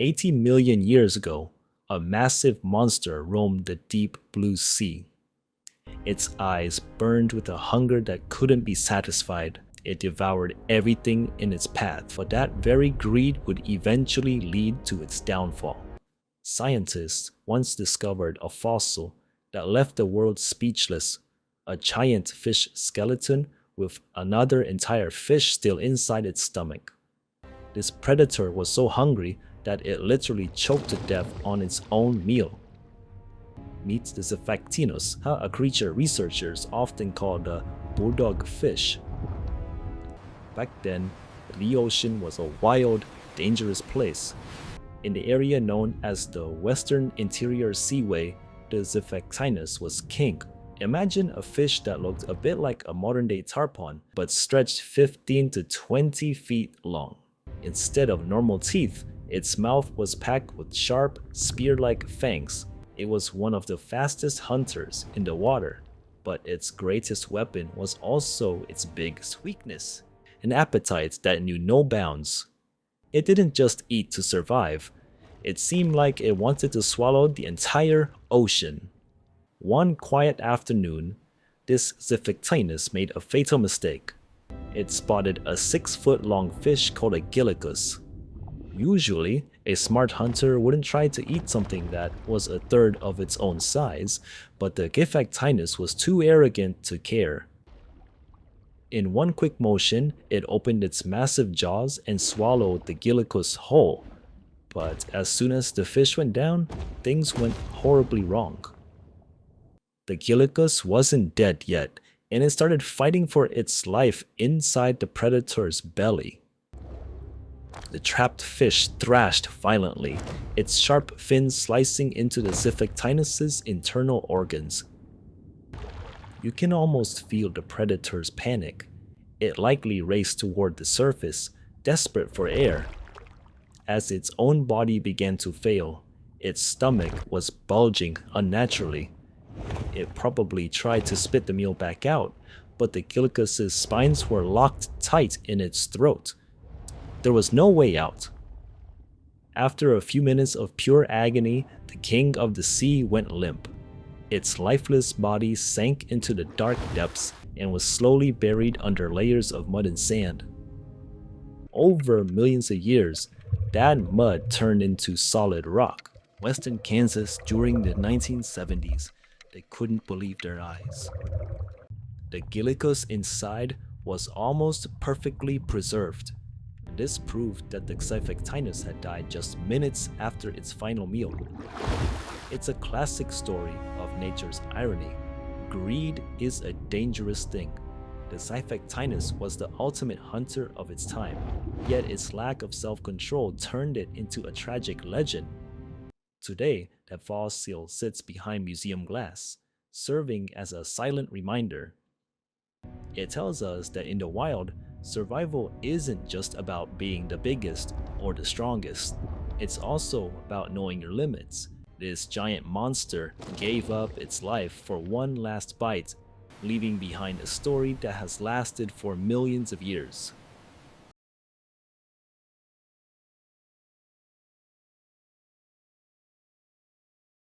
80 million years ago, a massive monster roamed the deep blue sea. Its eyes burned with a hunger that couldn't be satisfied. It devoured everything in its path, but that very greed would eventually lead to its downfall. Scientists once discovered a fossil that left the world speechless, a giant fish skeleton with another entire fish still inside its stomach. This predator was so hungry that it literally choked to death on its own meal. Meet the Xiphactinus, a creature researchers often call the bulldog fish. Back then, the ocean was a wild, dangerous place. In the area known as the Western Interior Seaway, the Xiphactinus was king. Imagine a fish that looked a bit like a modern-day tarpon, but stretched 15 to 20 feet long. Instead of normal teeth, its mouth was packed with sharp, spear-like fangs. It was one of the fastest hunters in the water, but its greatest weapon was also its biggest weakness, an appetite that knew no bounds. It didn't just eat to survive, it seemed like it wanted to swallow the entire ocean. One quiet afternoon, this Xiphactinus made a fatal mistake. It spotted a 6-foot-long fish called a Gillicus. Usually, a smart hunter wouldn't try to eat something that was a third of its own size, but the Xiphactinus was too arrogant to care. In one quick motion, it opened its massive jaws and swallowed the Gillicus whole. But as soon as the fish went down, things went horribly wrong. The Gillicus wasn't dead yet, and it started fighting for its life inside the predator's belly. The trapped fish thrashed violently, its sharp fins slicing into the Xiphactinus's internal organs. You can almost feel the predator's panic. It likely raced toward the surface, desperate for air. As its own body began to fail, its stomach was bulging unnaturally. It probably tried to spit the meal back out, but the Gillicus's spines were locked tight in its throat. There was no way out. After a few minutes of pure agony, the king of the sea went limp. Its lifeless body sank into the dark depths and was slowly buried under layers of mud and sand. Over millions of years, that mud turned into solid rock. Western Kansas during the 1970s, they couldn't believe their eyes. The Gillicus inside was almost perfectly preserved. This proved that the Xiphactinus had died just minutes after its final meal. It's a classic story of nature's irony. Greed is a dangerous thing. The Xiphactinus was the ultimate hunter of its time, yet its lack of self-control turned it into a tragic legend. Today, that fossil sits behind museum glass, serving as a silent reminder. It tells us that in the wild, survival isn't just about being the biggest or the strongest. It's also about knowing your limits. This giant monster gave up its life for one last bite, leaving behind a story that has lasted for millions of years.